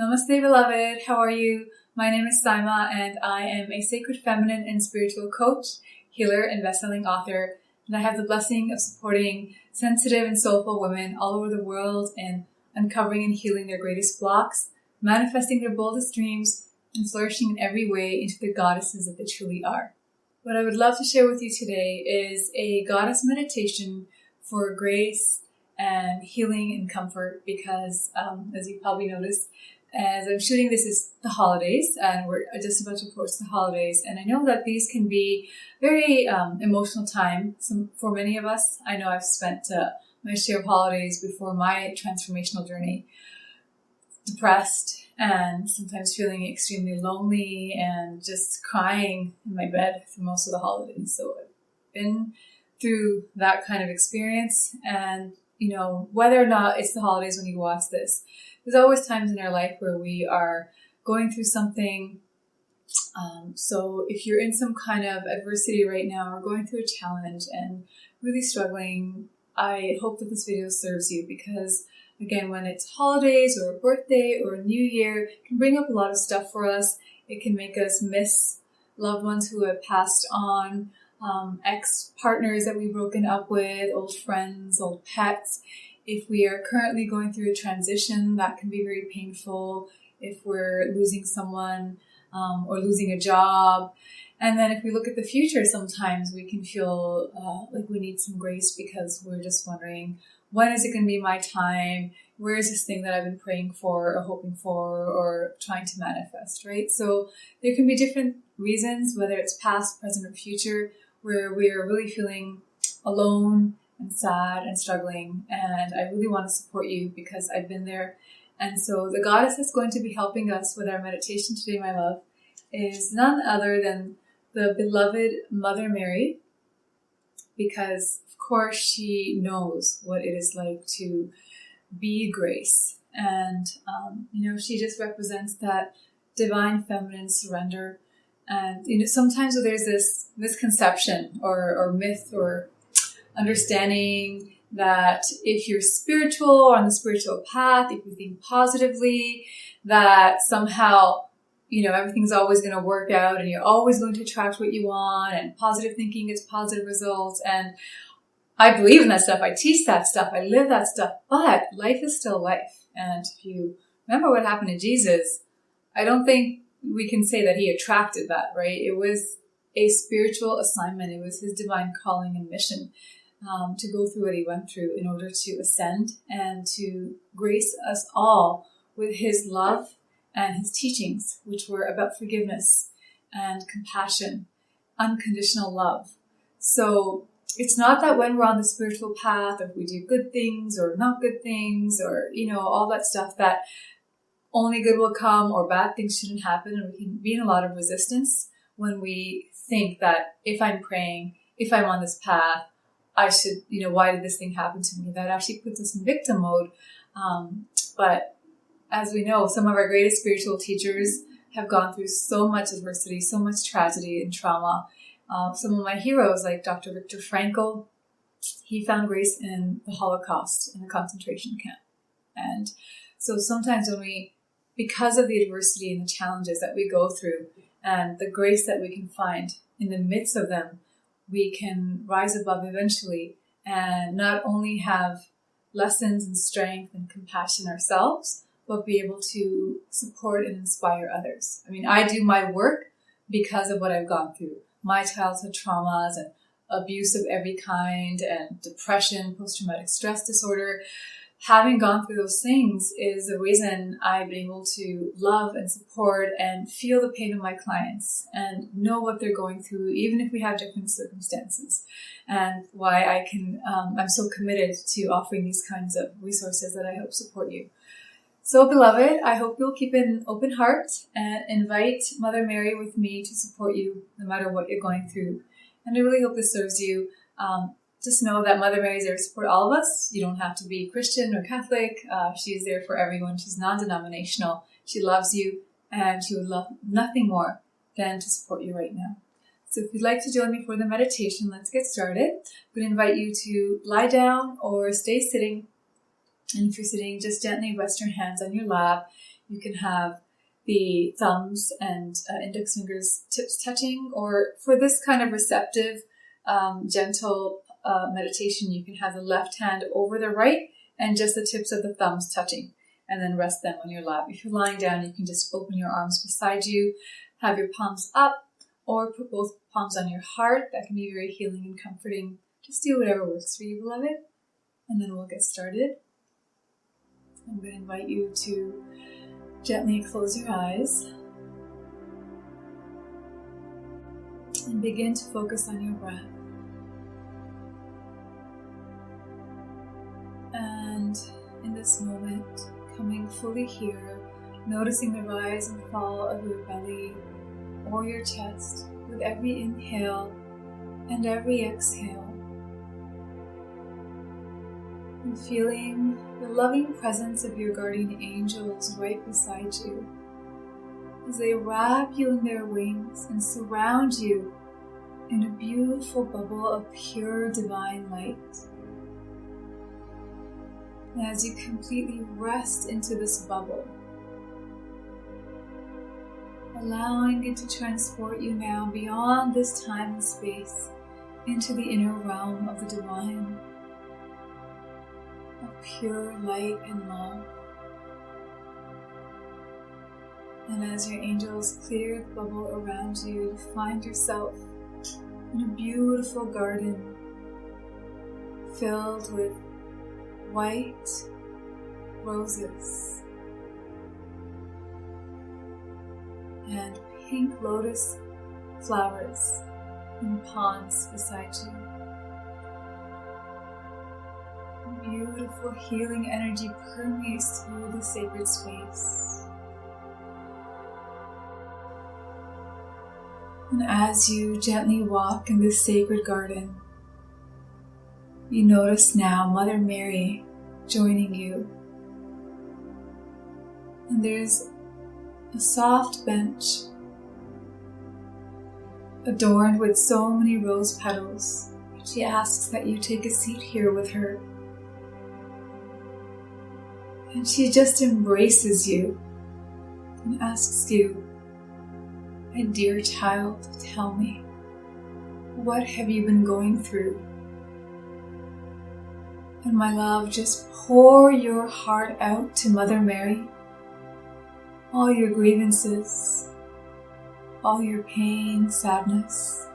Namaste, beloved. How are you? My name is Syma, and I am a sacred feminine and spiritual coach, healer, and best-selling author. And I have the blessing of supporting sensitive and soulful women all over the world in uncovering and healing their greatest blocks, manifesting their boldest dreams, and flourishing in every way into the goddesses that they truly are. What I would love to share with you today is a goddess meditation for grace and healing and comfort because, as you probably noticed, as I'm shooting this is the holidays, and we're just about to approach the holidays. And I know that these can be very emotional time for many of us. I know I've spent my share of holidays before my transformational journey depressed and sometimes feeling extremely lonely and just crying in my bed for most of the holidays. So I've been through that kind of experience, and whether or not it's the holidays when you watch this, there's always times in our life where we are going through something. So if you're in some kind of adversity right now or going through a challenge and really struggling, I hope that this video serves you because, again, when it's holidays or a birthday or a new year, it can bring up a lot of stuff for us. It can make us miss loved ones who have passed on, ex-partners that we've broken up with, old friends, old pets. If we are currently going through a transition, that can be very painful. If we're losing someone or losing a job. And then if we look at the future, sometimes we can feel like we need some grace because we're just wondering, when is it going to be my time? Where is this thing that I've been praying for or hoping for or trying to manifest, right? So there can be different reasons, whether it's past, present, or future, where we are really feeling alone and sad and struggling. And I really want to support you because I've been there. And so the goddess that's going to be helping us with our meditation today, my love, is none other than the beloved Mother Mary, because of course she knows what it is like to be grace. And, she just represents that divine feminine surrender. And, sometimes there's this misconception or myth or understanding that if you're spiritual or on the spiritual path, if you think positively, that somehow, everything's always going to work out and you're always going to attract what you want, and positive thinking gets positive results. And I believe in that stuff. I teach that stuff. I live that stuff. But life is still life. And if you remember what happened to Jesus, I don't think we can say that he attracted that, right? It was a spiritual assignment. It was his divine calling and mission to go through what he went through in order to ascend and to grace us all with his love and his teachings, which were about forgiveness and compassion, unconditional love. So it's not that when we're on the spiritual path, or if we do good things or not good things, or, all that stuff, that only good will come or bad things shouldn't happen. And we can be in a lot of resistance when we think that if I'm praying, if I'm on this path, I should, why did this thing happen to me? That actually puts us in victim mode. But as we know, some of our greatest spiritual teachers have gone through so much adversity, so much tragedy and trauma. Some of my heroes, like Dr. Viktor Frankl, he found grace in the Holocaust, in the concentration camp. And so sometimes because of the adversity and the challenges that we go through and the grace that we can find in the midst of them, we can rise above eventually and not only have lessons and strength and compassion ourselves, but be able to support and inspire others. I mean, I do my work because of what I've gone through. My childhood traumas and abuse of every kind and depression, post-traumatic stress disorder. Having gone through those things is the reason I've been able to love and support and feel the pain of my clients and know what they're going through, even if we have different circumstances, and why I'm so committed to offering these kinds of resources that I hope support you. So, beloved, I hope you'll keep an open heart and invite Mother Mary with me to support you no matter what you're going through. And I really hope this serves you. Just know that Mother Mary is there to support all of us. You don't have to be Christian or Catholic. She is there for everyone. She's non-denominational. She loves you, and she would love nothing more than to support you right now. So if you'd like to join me for the meditation, let's get started. I'm going to invite you to lie down or stay sitting. And if you're sitting, just gently rest your hands on your lap. You can have the thumbs and index fingers tips touching, or for this kind of receptive, gentle meditation, you can have the left hand over the right and just the tips of the thumbs touching, and then rest them on your lap. If you're lying down, you can just open your arms beside you, have your palms up, or put both palms on your heart. That can be very healing and comforting. Just do whatever works for you, beloved. And then we'll get started. I'm going to invite you to gently close your eyes and begin to focus on your breath. And in this moment, coming fully here, noticing the rise and fall of your belly or your chest with every inhale and every exhale. And feeling the loving presence of your guardian angels right beside you as they wrap you in their wings and surround you in a beautiful bubble of pure divine light. And as you completely rest into this bubble, allowing it to transport you now beyond this time and space into the inner realm of the divine, of pure light and love. And as your angels clear the bubble around you, you find yourself in a beautiful garden filled with white roses and pink lotus flowers in ponds beside you. Beautiful healing energy permeates through the sacred space. And as you gently walk in this sacred garden, you notice now Mother Mary joining you. And there's a soft bench adorned with so many rose petals. She asks that you take a seat here with her. And she just embraces you and asks you, "My dear child, tell me, what have you been going through?" And my love, just pour your heart out to Mother Mary. All your grievances, all your pain, sadness,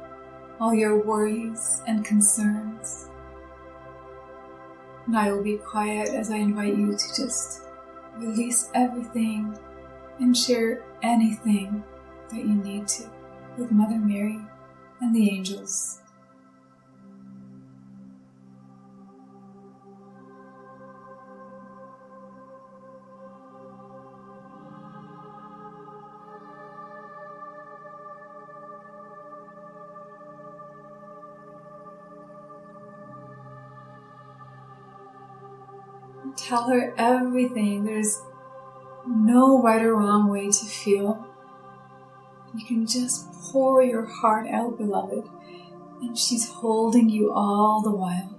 all your worries and concerns. And I will be quiet as I invite you to just release everything and share anything that you need to with Mother Mary and the angels. Tell her everything. There's no right or wrong way to feel. You can just pour your heart out, beloved, and she's holding you all the while.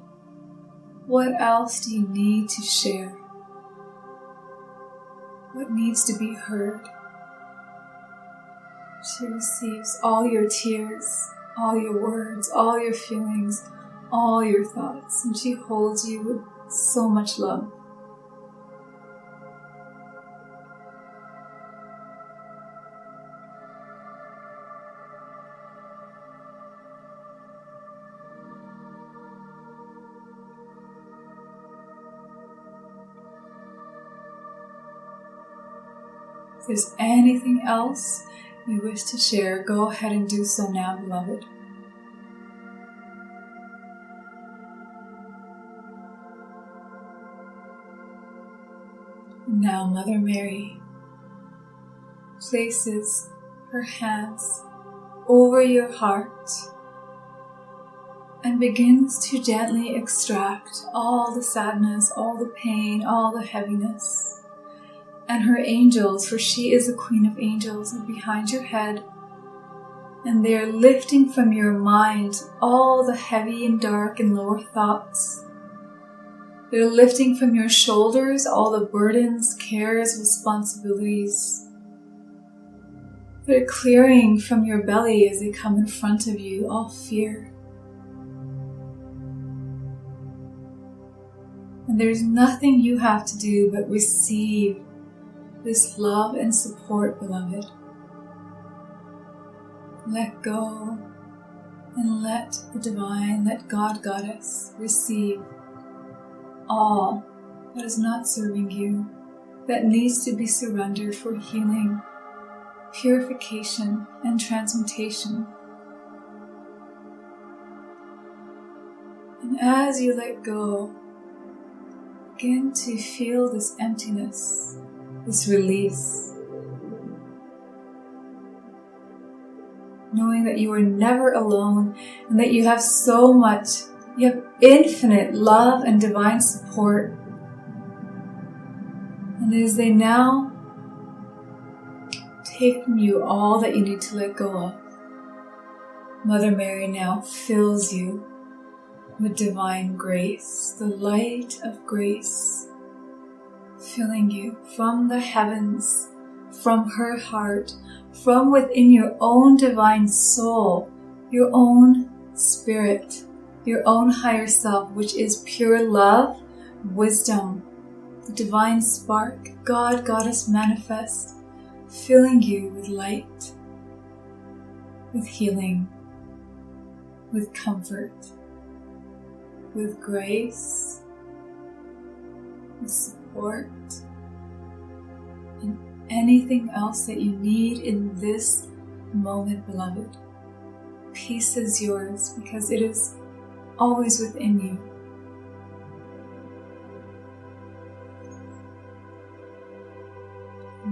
What else do you need to share? What needs to be heard? She receives all your tears, all your words, all your feelings, all your thoughts, and she holds you with so much love. If there's anything else you wish to share, go ahead and do so now, beloved. Now Mother Mary places her hands over your heart and begins to gently extract all the sadness, all the pain, all the heaviness. And her angels, for she is the Queen of Angels, are behind your head, and they are lifting from your mind all the heavy and dark and lower thoughts. They're lifting from your shoulders all the burdens, cares, responsibilities. They're clearing from your belly as they come in front of you all fear. And there's nothing you have to do but receive this love and support, beloved. Let go and let the divine, let God, Goddess, receive all that is not serving you, that needs to be surrendered for healing, purification, and transmutation. And as you let go, begin to feel this emptiness, this release, knowing that you are never alone and that you have so much, you have infinite love and divine support. And as they now take from you all that you need to let go of, Mother Mary now fills you with divine grace, the light of grace, filling you from the heavens, from her heart, from within your own divine soul, your own spirit, your own higher self, which is pure love, wisdom, the divine spark, God, Goddess manifest, filling you with light, with healing, with comfort, with grace, with support, and anything else that you need in this moment, beloved. Peace is yours because it is always within you.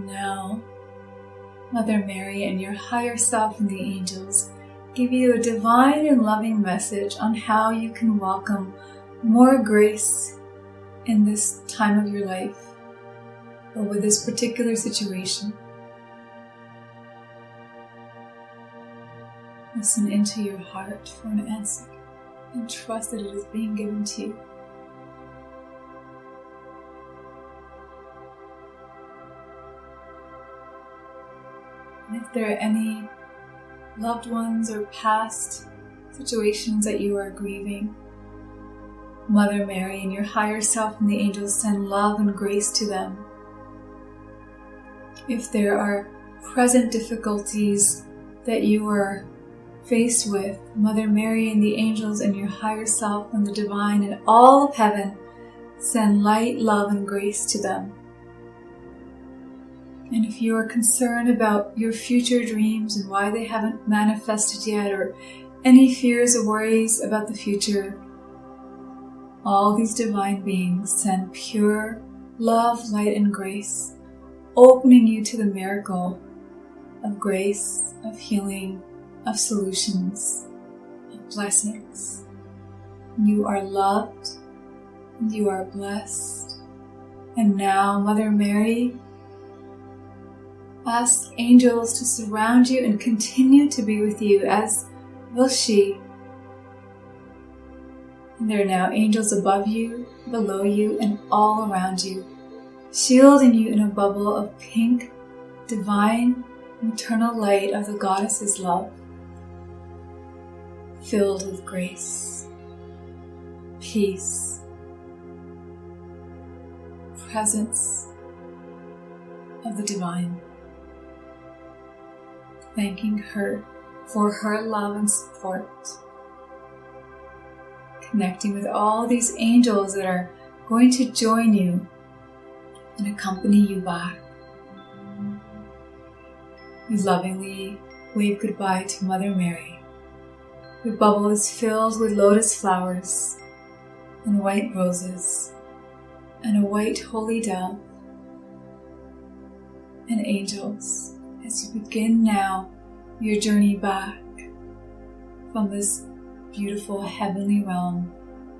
Now, Mother Mary and your higher self and the angels give you a divine and loving message on how you can welcome more grace in this time of your life or with this particular situation. Listen into your heart for an answer and trust that it is being given to you. And if there are any loved ones or past situations that you are grieving, Mother Mary and your higher self and the angels send love and grace to them. If there are present difficulties that you are faced with, Mother Mary and the angels and your higher self and the divine and all of heaven send light, love, and grace to them. And if you are concerned about your future dreams and why they haven't manifested yet, or any fears or worries about the future, all these divine beings send pure love, light, and grace, opening you to the miracle of grace, of healing, of solutions, of blessings. You are loved, and you are blessed. And now, Mother Mary, ask angels to surround you and continue to be with you, as will she. And there are now angels above you, below you, and all around you, shielding you in a bubble of pink, divine, eternal light of the Goddess's love, filled with grace, peace, presence of the divine. Thanking her for her love and support. Connecting with all these angels that are going to join you and accompany you back. You lovingly wave goodbye to Mother Mary. Your bubble is filled with lotus flowers and white roses and a white holy dove and angels, as you begin now your journey back from this beautiful heavenly realm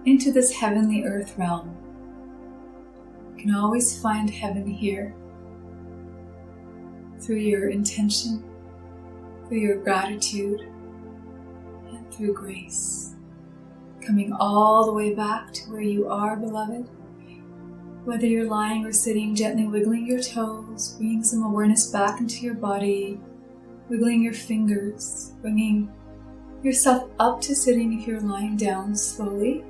into this heavenly earth realm. You can always find heaven here through your intention, through your gratitude, and through grace. Coming all the way back to where you are, beloved, Whether you're lying or sitting, gently wiggling your toes, bringing some awareness back into your body, wiggling your fingers, bringing yourself up to sitting if you're lying down slowly.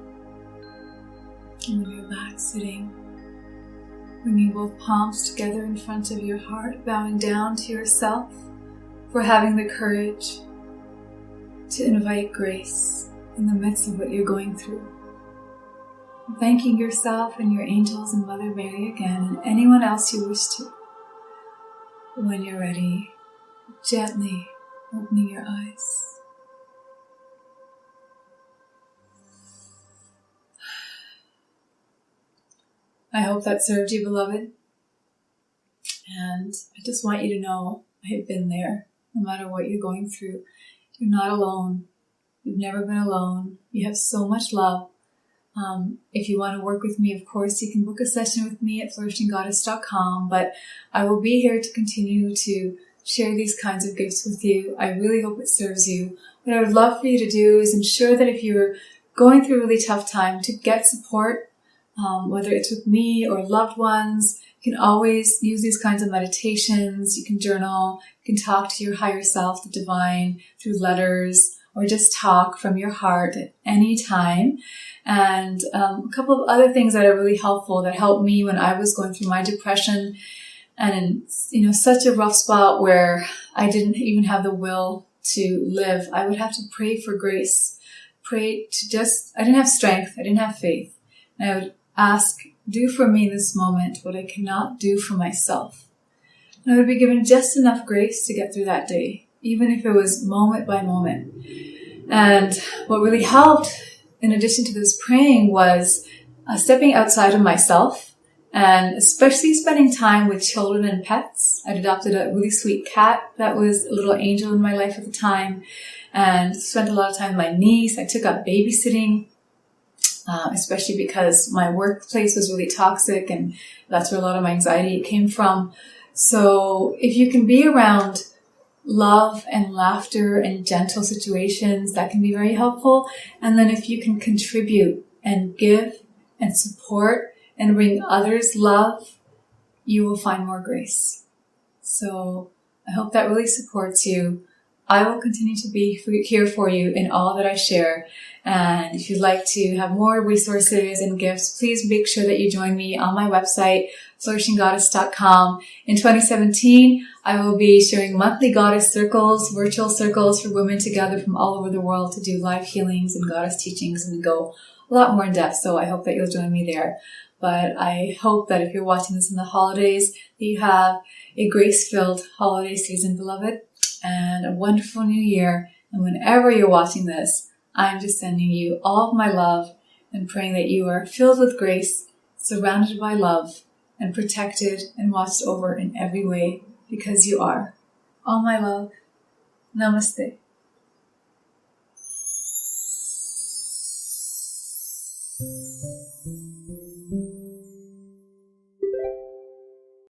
And when you're back sitting, bringing both palms together in front of your heart, bowing down to yourself for having the courage to invite grace in the midst of what you're going through. Thanking yourself and your angels and Mother Mary again, and anyone else you wish to. When you're ready, gently opening your eyes. I hope that served you, beloved. And I just want you to know I have been there. No matter what you're going through, you're not alone. You've never been alone. You have so much love. If you want to work with me, of course, you can book a session with me at flourishinggoddess.com, but I will be here to continue to share these kinds of gifts with you. I really hope it serves you. What I would love for you to do is ensure that if you're going through a really tough time, to get support, whether it's with me or loved ones. You can always use these kinds of meditations. You can journal. You can talk to your higher self, the divine, through letters, or just talk from your heart at any time. And a couple of other things that are really helpful that helped me when I was going through my depression and in, such a rough spot where I didn't even have the will to live. I would have to pray for grace, I didn't have strength. I didn't have faith. And I would ask, do for me in this moment what I cannot do for myself. And I would be given just enough grace to get through that day, even if it was moment by moment. And what really helped, in addition to this praying, was stepping outside of myself and especially spending time with children and pets. I'd adopted a really sweet cat that was a little angel in my life at the time and spent a lot of time with my niece. I took up babysitting, especially because my workplace was really toxic and that's where a lot of my anxiety came from. So if you can be around love and laughter and gentle situations, that can be very helpful. And then if you can contribute and give and support and bring others love, you will find more grace. So I hope that really supports you. I will continue to be here for you in all that I share. And if you'd like to have more resources and gifts, please make sure that you join me on my website, flourishinggoddess.com. In 2017, I will be sharing monthly goddess circles, virtual circles for women together from all over the world to do live healings and goddess teachings and go a lot more in depth. So I hope that you'll join me there. But I hope that if you're watching this in the holidays, that you have a grace-filled holiday season, beloved, and a wonderful new year. And whenever you're watching this, I'm just sending you all of my love and praying that you are filled with grace, surrounded by love, and protected and watched over in every way, because you are. All my love. Namaste.